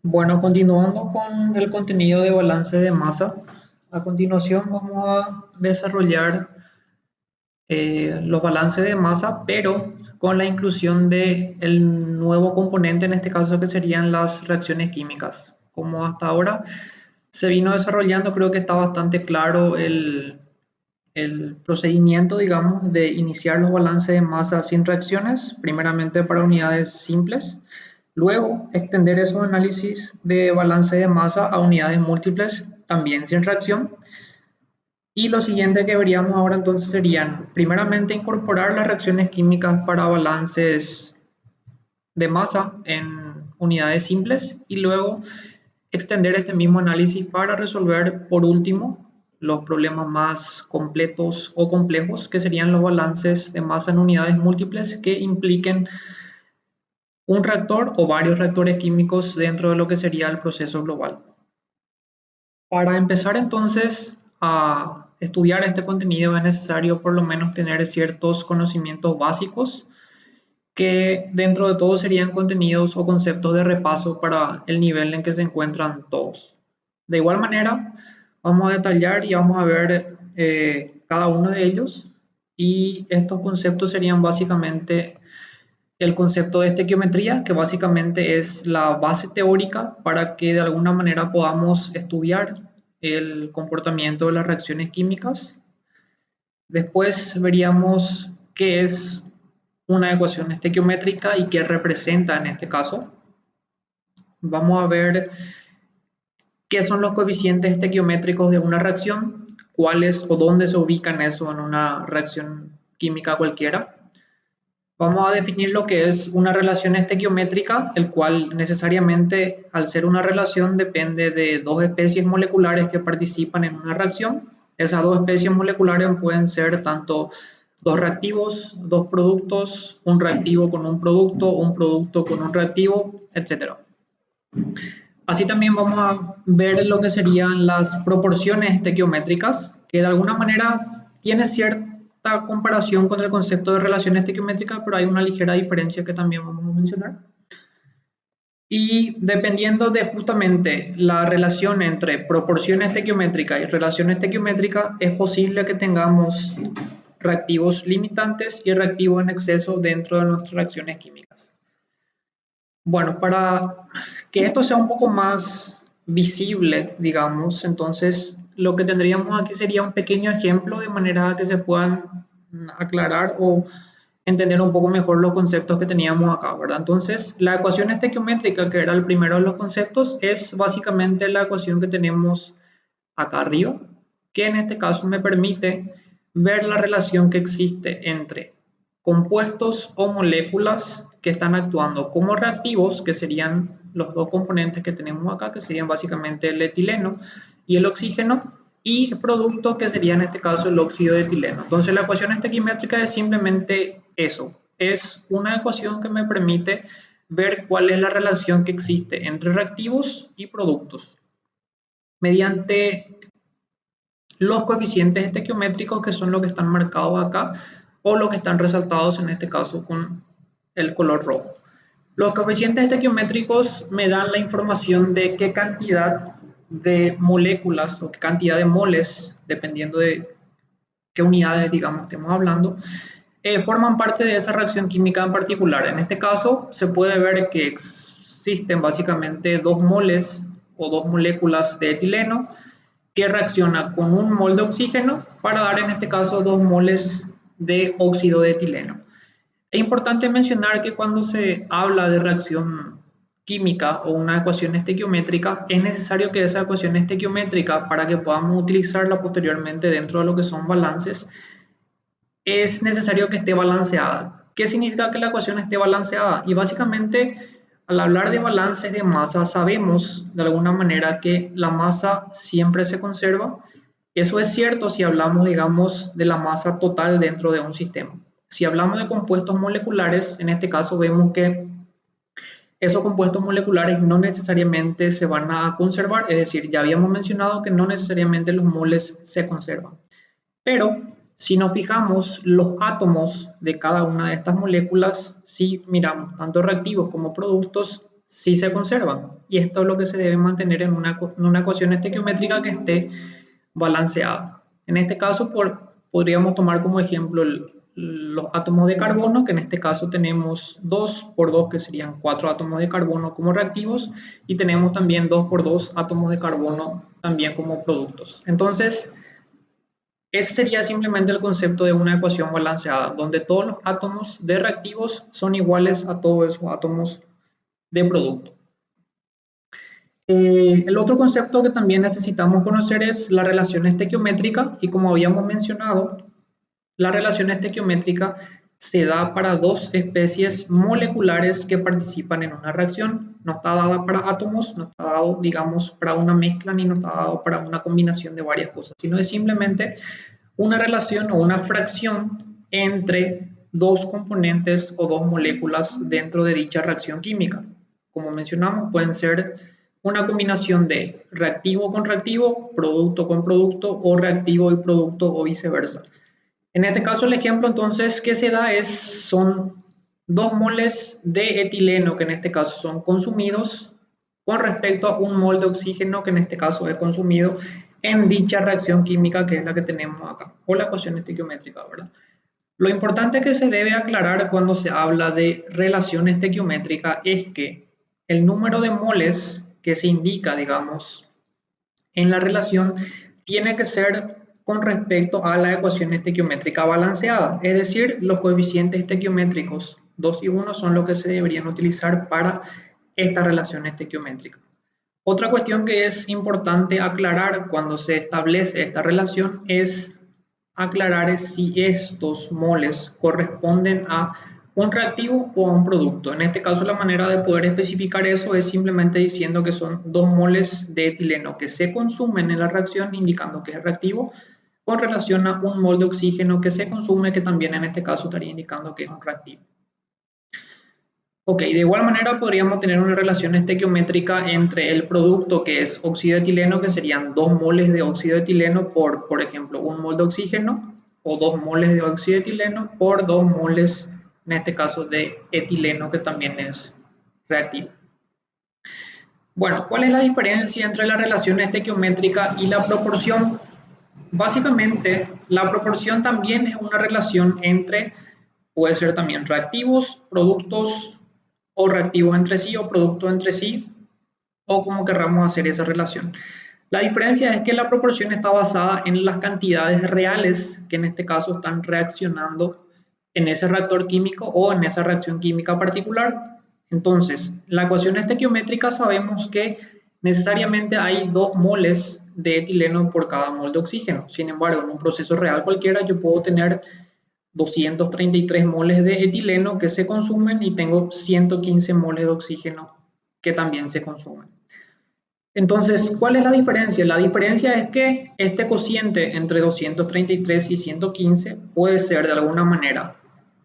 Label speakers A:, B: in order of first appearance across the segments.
A: Bueno, continuando con el contenido de balance de masa, a continuación vamos a desarrollar los balances de masa, pero con la inclusión de el nuevo componente, en este caso que serían las reacciones químicas. Como hasta ahora se vino desarrollando, creo que está bastante claro el procedimiento, digamos, de iniciar los balances de masa sin reacciones, primeramente para unidades simples, luego extender esos análisis de balance de masa a unidades múltiples, también sin reacción. Y lo siguiente que veríamos ahora entonces serían, primeramente, incorporar las reacciones químicas para balances de masa en unidades simples y luego extender este mismo análisis para resolver, por último, los problemas más completos o complejos, que serían los balances de masa en unidades múltiples que impliquen un reactor o varios reactores químicos dentro de lo que sería el proceso global. Para empezar entonces a estudiar este contenido es necesario por lo menos tener ciertos conocimientos básicos que dentro de todo serían contenidos o conceptos de repaso para el nivel en que se encuentran todos. De igual manera, vamos a detallar y vamos a ver cada uno de ellos, y estos conceptos serían básicamente el concepto de estequiometría, que básicamente es la base teórica para que de alguna manera podamos estudiar el comportamiento de las reacciones químicas. Después veríamos qué es una ecuación estequiométrica y qué representa en este caso. Vamos a ver qué son los coeficientes estequiométricos de una reacción, cuáles o dónde se ubican eso en una reacción química cualquiera. Vamos a definir lo que es una relación estequiométrica, el cual necesariamente, al ser una relación, depende de dos especies moleculares que participan en una reacción. Esas dos especies moleculares pueden ser tanto dos reactivos, dos productos, un reactivo con un producto con un reactivo, etc. Así también vamos a ver lo que serían las proporciones estequiométricas, que de alguna manera tiene cierta comparación con el concepto de relación estequiométrica, pero hay una ligera diferencia que también vamos a mencionar. Y dependiendo de justamente la relación entre proporción estequiométrica y relación estequiométrica, es posible que tengamos reactivos limitantes y reactivos en exceso dentro de nuestras reacciones químicas. Bueno, para que esto sea un poco más visible, digamos, entonces lo que tendríamos aquí sería un pequeño ejemplo de manera que se puedan aclarar o entender un poco mejor los conceptos que teníamos acá, ¿verdad? Entonces, la ecuación estequiométrica, que era el primero de los conceptos, es básicamente la ecuación que tenemos acá arriba, que en este caso me permite ver la relación que existe entre compuestos o moléculas que están actuando como reactivos, que serían los dos componentes que tenemos acá, que serían básicamente el etileno y el oxígeno, y productos que sería en este caso el óxido de etileno. Entonces la ecuación estequimétrica es simplemente eso, es una ecuación que me permite ver cuál es la relación que existe entre reactivos y productos mediante los coeficientes estequiométricos, que son los que están marcados acá o los que están resaltados en este caso con el color rojo. Los coeficientes estequiométricos me dan la información de qué cantidad de moléculas o qué cantidad de moles, dependiendo de qué unidades, digamos, estemos hablando, forman parte de esa reacción química en particular. En este caso, se puede ver que existen básicamente 2 moles o 2 moléculas de etileno que reacciona con un mol de oxígeno para dar en este caso 2 moles de óxido de etileno. Es importante mencionar que cuando se habla de reacción química o una ecuación estequiométrica, es necesario que esa ecuación estequiométrica, para que podamos utilizarla posteriormente dentro de lo que son balances, es necesario que esté balanceada. ¿Qué significa que la ecuación esté balanceada? Y básicamente, al hablar de balances de masa, sabemos de alguna manera que la masa siempre se conserva. Eso es cierto si hablamos, digamos, de la masa total dentro de un sistema. Si hablamos de compuestos moleculares, en este caso vemos que esos compuestos moleculares no necesariamente se van a conservar, es decir, ya habíamos mencionado que no necesariamente los moles se conservan. Pero si nos fijamos los átomos de cada una de estas moléculas, si miramos tanto reactivos como productos, sí se conservan. Y esto es lo que se debe mantener en una ecuación estequiométrica que esté balanceada. En este caso, podríamos tomar como ejemplo los átomos de carbono, que en este caso tenemos 2 por 2, que serían 4 átomos de carbono como reactivos, y tenemos también 2 por 2 átomos de carbono también como productos. Entonces, ese sería simplemente el concepto de una ecuación balanceada, donde todos los átomos de reactivos son iguales a todos esos átomos de producto. El otro concepto que también necesitamos conocer es la relación estequiométrica, y como habíamos mencionado, la relación estequiométrica se da para dos especies moleculares que participan en una reacción. No está dada para átomos, no está dado, digamos, para una mezcla, ni no está dado para una combinación de varias cosas, sino es simplemente una relación o una fracción entre dos componentes o dos moléculas dentro de dicha reacción química. Como mencionamos, pueden ser una combinación de reactivo con reactivo, producto con producto, o reactivo y producto, o viceversa. En este caso, el ejemplo entonces que se da son 2 moles de etileno, que en este caso son consumidos, con respecto a 1 mol de oxígeno, que en este caso es consumido en dicha reacción química, que es la que tenemos acá, o la ecuación estequiométrica, ¿verdad? Lo importante que se debe aclarar cuando se habla de relación estequiométrica es que el número de moles que se indica, digamos, en la relación tiene que ser con respecto a la ecuación estequiométrica balanceada, es decir, los coeficientes estequiométricos 2 y 1 son los que se deberían utilizar para esta relación estequiométrica. Otra cuestión que es importante aclarar cuando se establece esta relación es aclarar si estos moles corresponden a un reactivo o a un producto. En este caso, la manera de poder especificar eso es simplemente diciendo que son 2 moles de etileno que se consumen en la reacción, indicando que es reactivo, con relación a 1 mol de oxígeno que se consume, que también en este caso estaría indicando que es un reactivo. Ok, de igual manera podríamos tener una relación estequiométrica entre el producto, que es óxido de etileno, que serían 2 moles de óxido de etileno por ejemplo, 1 mol de oxígeno, o 2 moles de óxido de etileno por 2 moles, en este caso, de etileno, que también es reactivo. Bueno, ¿cuál es la diferencia entre la relación estequiométrica y la proporción? Básicamente, la proporción también es una relación entre, puede ser también reactivos, productos, o reactivos entre sí, o productos entre sí, o como querramos hacer esa relación. La diferencia es que la proporción está basada en las cantidades reales que en este caso están reaccionando en ese reactor químico o en esa reacción química particular. Entonces, la ecuación estequiométrica sabemos que necesariamente hay 2 moles de etileno por cada mol de oxígeno. Sin embargo, en un proceso real cualquiera yo puedo tener 233 moles de etileno que se consumen y tengo 115 moles de oxígeno que también se consumen. Entonces, ¿cuál es la diferencia? La diferencia es que este cociente entre 233 y 115 puede ser de alguna manera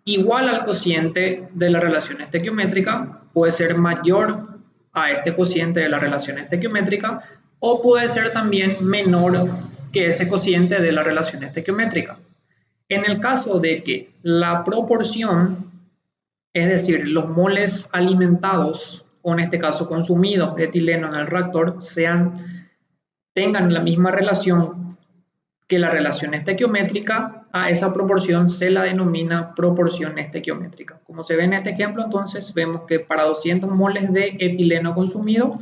A: igual al cociente de la relación estequiométrica, puede ser mayor a este cociente de la relación estequiométrica, o puede ser también menor que ese cociente de la relación estequiométrica. En el caso de que la proporción, es decir, los moles alimentados, o en este caso consumidos de etileno en el reactor, tengan la misma relación que la relación estequiométrica, a esa proporción se la denomina proporción estequiométrica. Como se ve en este ejemplo, entonces vemos que para 200 moles de etileno consumido,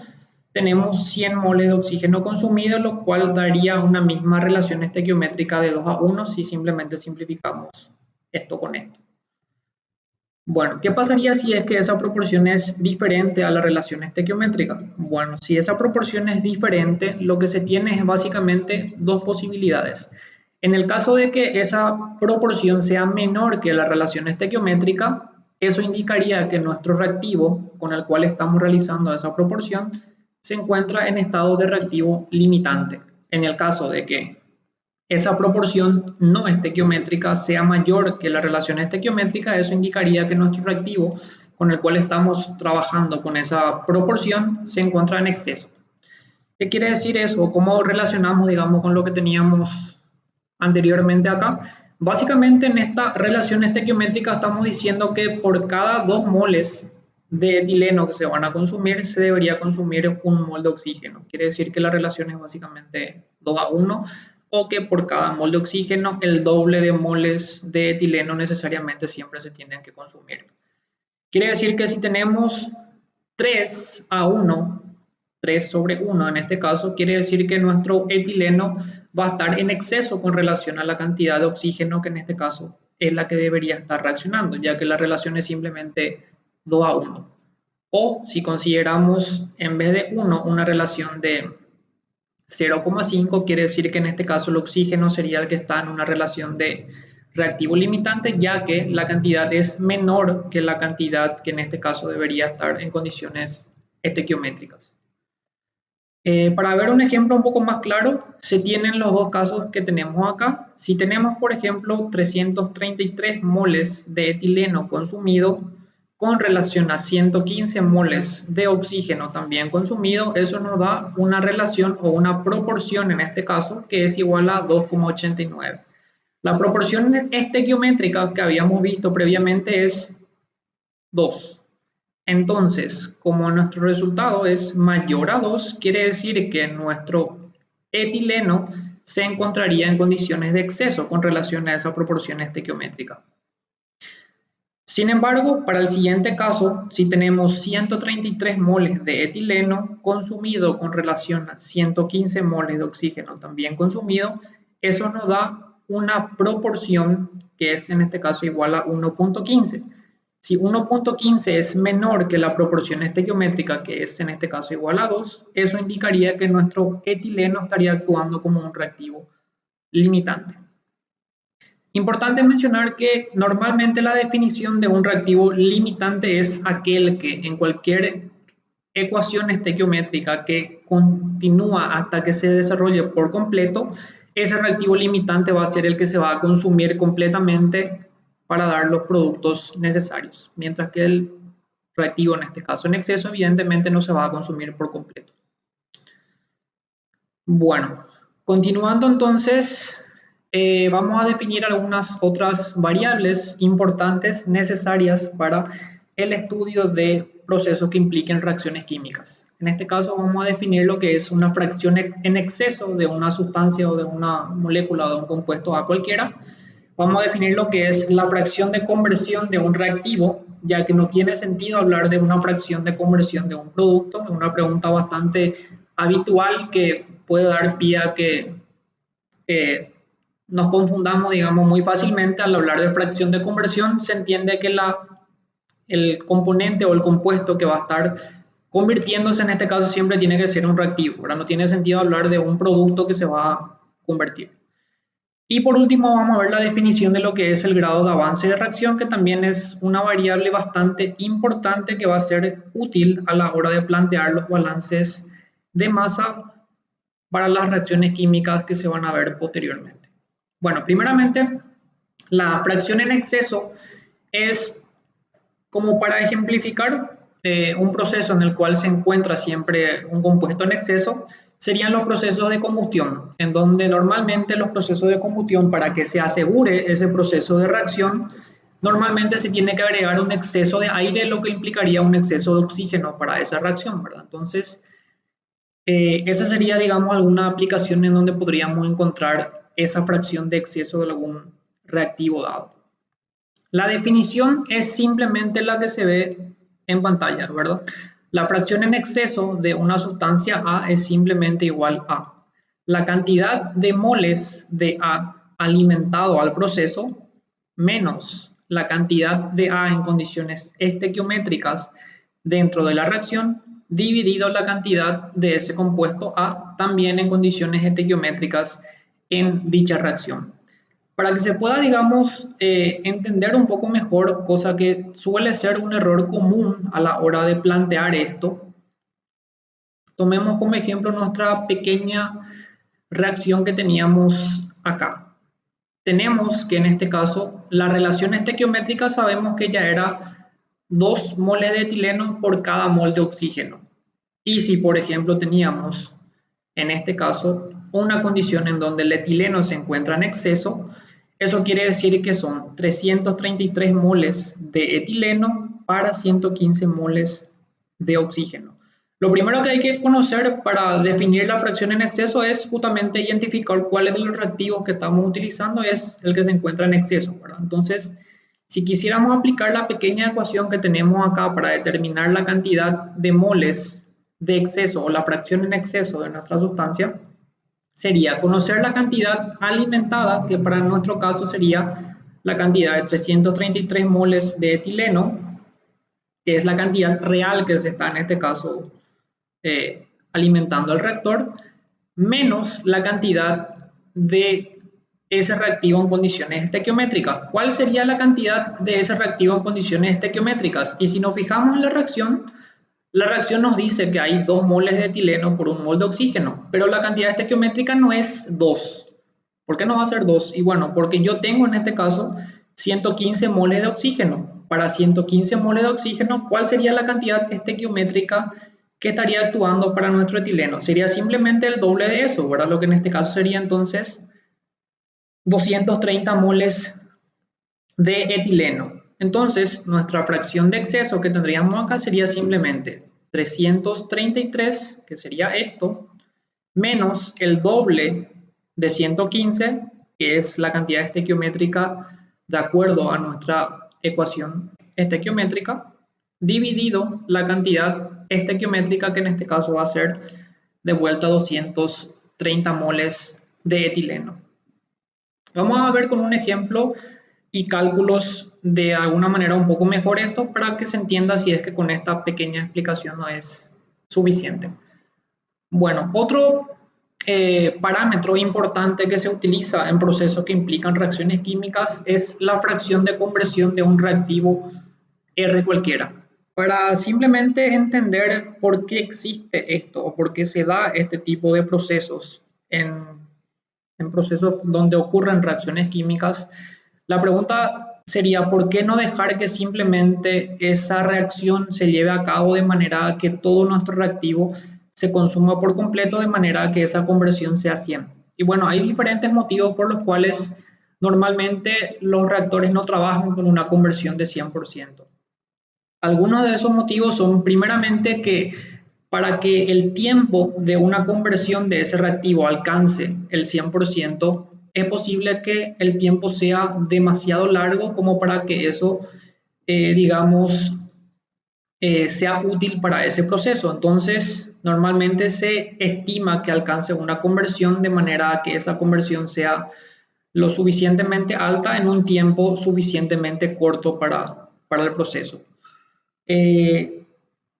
A: tenemos 100 moles de oxígeno consumido, lo cual daría una misma relación estequiométrica de 2 a 1 si simplemente simplificamos esto con esto. Bueno, ¿qué pasaría si es que esa proporción es diferente a la relación estequiométrica? Bueno, si esa proporción es diferente, lo que se tiene es básicamente dos posibilidades. En el caso de que esa proporción sea menor que la relación estequiométrica, eso indicaría que nuestro reactivo con el cual estamos realizando esa proporción se encuentra en estado de reactivo limitante. En el caso de que esa proporción no estequiométrica sea mayor que la relación estequiométrica, eso indicaría que nuestro reactivo con el cual estamos trabajando con esa proporción se encuentra en exceso. ¿Qué quiere decir eso? ¿Cómo relacionamos, digamos, con lo que teníamos anteriormente acá? Básicamente en esta relación estequiométrica estamos diciendo que por cada 2 moles de etileno que se van a consumir, se debería consumir 1 mol de oxígeno. Quiere decir que la relación es básicamente 2 a 1, o que por cada mol de oxígeno el doble de moles de etileno necesariamente siempre se tienen que consumir. Quiere decir que si tenemos 3 a 1, 3 sobre 1 en este caso, quiere decir que nuestro etileno va a estar en exceso con relación a la cantidad de oxígeno que en este caso es la que debería estar reaccionando, ya que la relación es simplemente 2 a 1. O si consideramos en vez de 1 una relación de 0,5, quiere decir que en este caso el oxígeno sería el que está en una relación de reactivo limitante, ya que la cantidad es menor que la cantidad que en este caso debería estar en condiciones estequiométricas. Para ver un ejemplo un poco más claro, se tienen los dos casos que tenemos acá. Si tenemos, por ejemplo, 333 moles de etileno consumido con relación a 115 moles de oxígeno también consumido, eso nos da una relación o una proporción en este caso que es igual a 2,89. La proporción estequiométrica que habíamos visto previamente es 2. Entonces, como nuestro resultado es mayor a 2, quiere decir que nuestro etileno se encontraría en condiciones de exceso con relación a esa proporción estequiométrica. Sin embargo, para el siguiente caso, si tenemos 133 moles de etileno consumido con relación a 115 moles de oxígeno también consumido, eso nos da una proporción que es en este caso igual a 1,15. Si 1,15 es menor que la proporción estequiométrica, que es en este caso igual a 2, eso indicaría que nuestro etileno estaría actuando como un reactivo limitante. Importante mencionar que normalmente la definición de un reactivo limitante es aquel que en cualquier ecuación estequiométrica que continúa hasta que se desarrolle por completo, ese reactivo limitante va a ser el que se va a consumir completamente para dar los productos necesarios, mientras que el reactivo, en este caso en exceso, evidentemente no se va a consumir por completo. Bueno, continuando entonces, vamos a definir algunas otras variables importantes necesarias para el estudio de procesos que impliquen reacciones químicas. En este caso vamos a definir lo que es una fracción en exceso de una sustancia o de una molécula o de un compuesto A cualquiera. Vamos a definir lo que es la fracción de conversión de un reactivo, ya que no tiene sentido hablar de una fracción de conversión de un producto. Es una pregunta bastante habitual que puede dar pie a que nos confundamos, digamos, muy fácilmente. Al hablar de fracción de conversión, se entiende que el componente o el compuesto que va a estar convirtiéndose en este caso siempre tiene que ser un reactivo, ¿verdad? No tiene sentido hablar de un producto que se va a convertir. Y por último vamos a ver la definición de lo que es el grado de avance de reacción, que también es una variable bastante importante que va a ser útil a la hora de plantear los balances de masa para las reacciones químicas que se van a ver posteriormente. Bueno, primeramente, la fracción en exceso es como para ejemplificar un proceso en el cual se encuentra siempre un compuesto en exceso, serían los procesos de combustión, en donde normalmente los procesos de combustión, para que se asegure ese proceso de reacción, normalmente se tiene que agregar un exceso de aire, lo que implicaría un exceso de oxígeno para esa reacción, ¿verdad? Entonces, esa sería, digamos, alguna aplicación en donde podríamos encontrar esa fracción de exceso de algún reactivo dado. La definición es simplemente la que se ve en pantalla, ¿verdad? La fracción en exceso de una sustancia A es simplemente igual a la cantidad de moles de A alimentado al proceso menos la cantidad de A en condiciones estequiométricas dentro de la reacción dividido la cantidad de ese compuesto A también en condiciones estequiométricas en dicha reacción. Para que se pueda, digamos, entender un poco mejor, cosa que suele ser un error común a la hora de plantear esto, tomemos como ejemplo nuestra pequeña reacción que teníamos acá. Tenemos que en este caso la relación estequiométrica sabemos que ya era 2 moles de etileno por cada mol de oxígeno. Y si, por ejemplo, teníamos en este caso una condición en donde el etileno se encuentra en exceso, eso quiere decir que son 333 moles de etileno para 115 moles de oxígeno. Lo primero que hay que conocer para definir la fracción en exceso es justamente identificar cuál de los reactivos que estamos utilizando es el que se encuentra en exceso, ¿verdad? Entonces, si quisiéramos aplicar la pequeña ecuación que tenemos acá para determinar la cantidad de moles de exceso o la fracción en exceso de nuestra sustancia, sería conocer la cantidad alimentada, que para nuestro caso sería la cantidad de 333 moles de etileno, que es la cantidad real que se está en este caso alimentando el reactor, menos la cantidad de ese reactivo en condiciones estequiométricas. ¿Cuál sería la cantidad de ese reactivo en condiciones estequiométricas? Y si nos fijamos en la reacción nos dice que hay 2 moles de etileno por 1 mol de oxígeno, pero la cantidad estequiométrica no es 2. ¿Por qué no va a ser 2? Y bueno, porque yo tengo en este caso 115 moles de oxígeno. Para 115 moles de oxígeno, ¿cuál sería la cantidad estequiométrica que estaría actuando para nuestro etileno? Sería simplemente el doble de eso, ¿verdad? Lo que en este caso sería entonces 230 moles de etileno. Entonces, nuestra fracción de exceso que tendríamos acá sería simplemente 333, que sería esto, menos el doble de 115, que es la cantidad estequiométrica de acuerdo a nuestra ecuación estequiométrica, dividido la cantidad estequiométrica, que en este caso va a ser de vuelta 230 moles de etileno. Vamos a ver con un ejemplo y cálculos de alguna manera un poco mejor esto para que se entienda si es que con esta pequeña explicación no es suficiente. Bueno, otro parámetro importante que se utiliza en procesos que implican reacciones químicas es la fracción de conversión de un reactivo R cualquiera. Para simplemente entender por qué existe esto o por qué se da este tipo de procesos en procesos donde ocurren reacciones químicas, la pregunta sería, ¿por qué no dejar que simplemente esa reacción se lleve a cabo de manera que todo nuestro reactivo se consuma por completo, de manera que esa conversión sea 100? Y bueno, hay diferentes motivos por los cuales normalmente los reactores no trabajan con una conversión de 100%. Algunos de esos motivos son primeramente que para que el tiempo de una conversión de ese reactivo alcance el 100%, es posible que el tiempo sea demasiado largo como para que eso, digamos, sea útil para ese proceso. Entonces, normalmente se estima que alcance una conversión de manera que esa conversión sea lo suficientemente alta en un tiempo suficientemente corto para el proceso.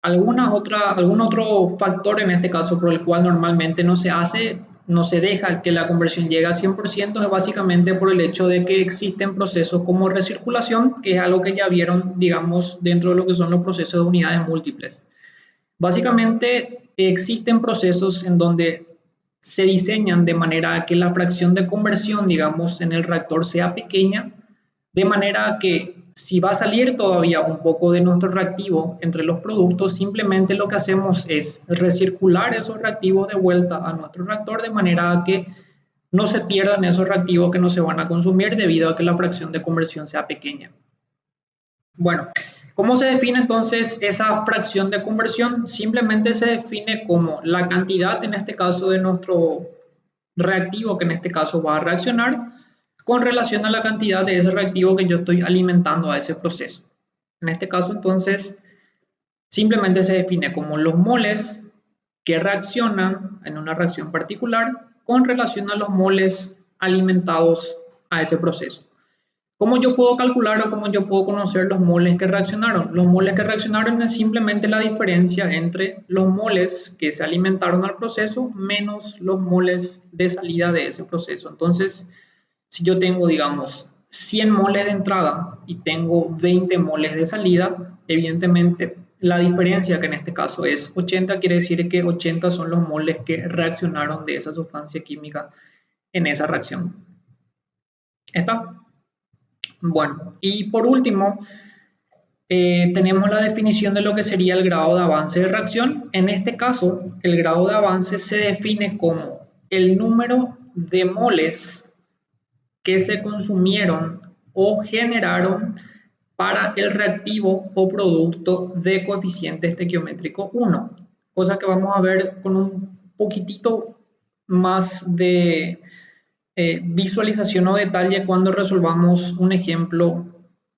A: Algún otro factor en este caso por el cual normalmente no se deja que la conversión llegue al 100% es básicamente por el hecho de que existen procesos como recirculación, que es algo que ya vieron, digamos, dentro de lo que son los procesos de unidades múltiples. Básicamente existen procesos en donde se diseñan de manera que la fracción de conversión, digamos, en el reactor sea pequeña, de manera que si va a salir todavía un poco de nuestro reactivo entre los productos, simplemente lo que hacemos es recircular esos reactivos de vuelta a nuestro reactor de manera que no se pierdan esos reactivos que no se van a consumir debido a que la fracción de conversión sea pequeña. Bueno, ¿cómo se define entonces esa fracción de conversión? Simplemente se define como la cantidad, en este caso, de nuestro reactivo que en este caso va a reaccionar con relación a la cantidad de ese reactivo que yo estoy alimentando a ese proceso. En este caso, entonces, simplemente se define como los moles que reaccionan en una reacción particular con relación a los moles alimentados a ese proceso. ¿Cómo yo puedo calcular o cómo yo puedo conocer los moles que reaccionaron? Los moles que reaccionaron es simplemente la diferencia entre los moles que se alimentaron al proceso menos los moles de salida de ese proceso. Entonces, si yo tengo, digamos, 100 moles de entrada y tengo 20 moles de salida, evidentemente la diferencia, que en este caso es 80, quiere decir que 80 son los moles que reaccionaron de esa sustancia química en esa reacción. ¿Está? Bueno, y por último, tenemos la definición de lo que sería el grado de avance de reacción. En este caso, el grado de avance se define como el número de moles que se consumieron o generaron para el reactivo o producto de coeficiente estequiométrico 1, cosa que vamos a ver con un poquitito más de visualización o detalle cuando resolvamos un ejemplo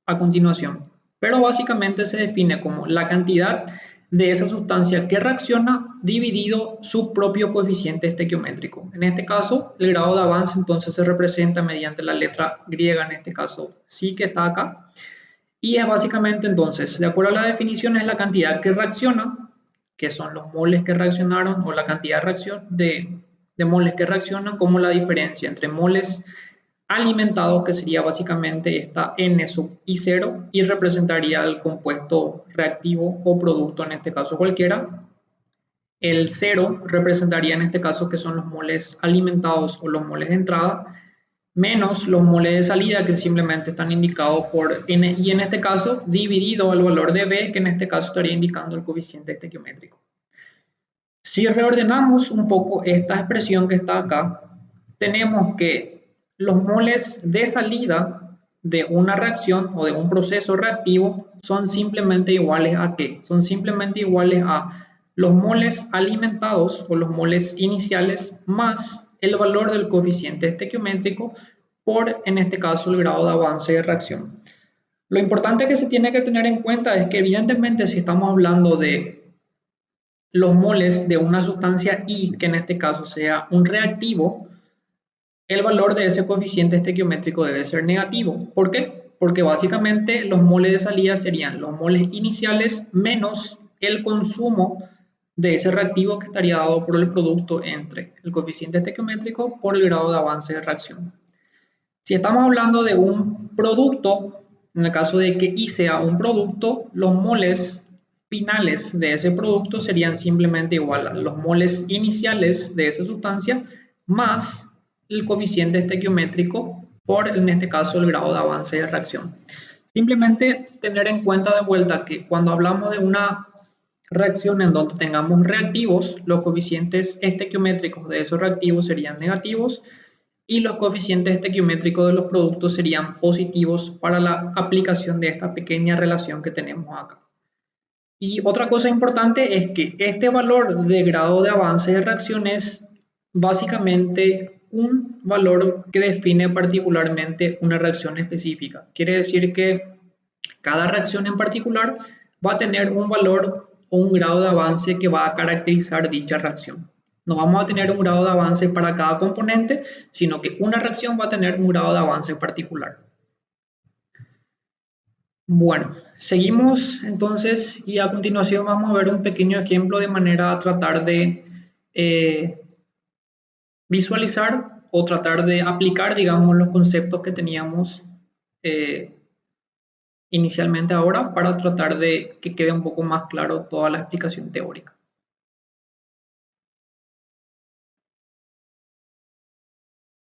A: a continuación. Pero básicamente se define como la cantidad de esa sustancia que reacciona dividido su propio coeficiente estequiométrico. En este caso, el grado de avance entonces se representa mediante la letra griega, en este caso sí que está acá. Y es básicamente entonces, de acuerdo a la definición, es la cantidad que reacciona, que son los moles que reaccionaron, o la cantidad de, de moles que reaccionan, como la diferencia entre moles alimentados, que sería básicamente esta N sub I0, y representaría el compuesto reactivo o producto, en este caso cualquiera. El cero representaría en este caso que son los moles alimentados o los moles de entrada, menos los moles de salida, que simplemente están indicados por N, y en este caso dividido el valor de B, que en este caso estaría indicando el coeficiente estequiométrico. Si reordenamos un poco esta expresión que está acá, tenemos que los moles de salida de una reacción o de un proceso reactivo son simplemente iguales a ¿qué? Son simplemente iguales a los moles alimentados o los moles iniciales más el valor del coeficiente estequiométrico por, en este caso, el grado de avance de reacción. Lo importante que se tiene que tener en cuenta es que evidentemente si estamos hablando de los moles de una sustancia I, que en este caso sea un reactivo, el valor de ese coeficiente estequiométrico debe ser negativo. ¿Por qué? Porque básicamente los moles de salida serían los moles iniciales menos el consumo de ese reactivo que estaría dado por el producto entre el coeficiente estequiométrico por el grado de avance de reacción. Si estamos hablando de un producto, en el caso de que I sea un producto, los moles finales de ese producto serían simplemente igual a los moles iniciales de esa sustancia más el coeficiente estequiométrico por, en este caso, el grado de avance de reacción. Simplemente tener en cuenta de vuelta que cuando hablamos de una reacción en donde tengamos reactivos, los coeficientes estequiométricos de esos reactivos serían negativos y los coeficientes estequiométricos de los productos serían positivos para la aplicación de esta pequeña relación que tenemos acá. Y otra cosa importante es que este valor de grado de avance de reacción es básicamente un valor que define particularmente una reacción específica. Quiere decir que cada reacción en particular va a tener un valor o un grado de avance que va a caracterizar dicha reacción. No vamos a tener un grado de avance para cada componente, sino que una reacción va a tener un grado de avance particular. Bueno, seguimos entonces y a continuación vamos a ver un pequeño ejemplo de manera a tratar de visualizar o tratar de aplicar, digamos, los conceptos que teníamos inicialmente ahora para tratar de que quede un poco más claro toda la explicación teórica.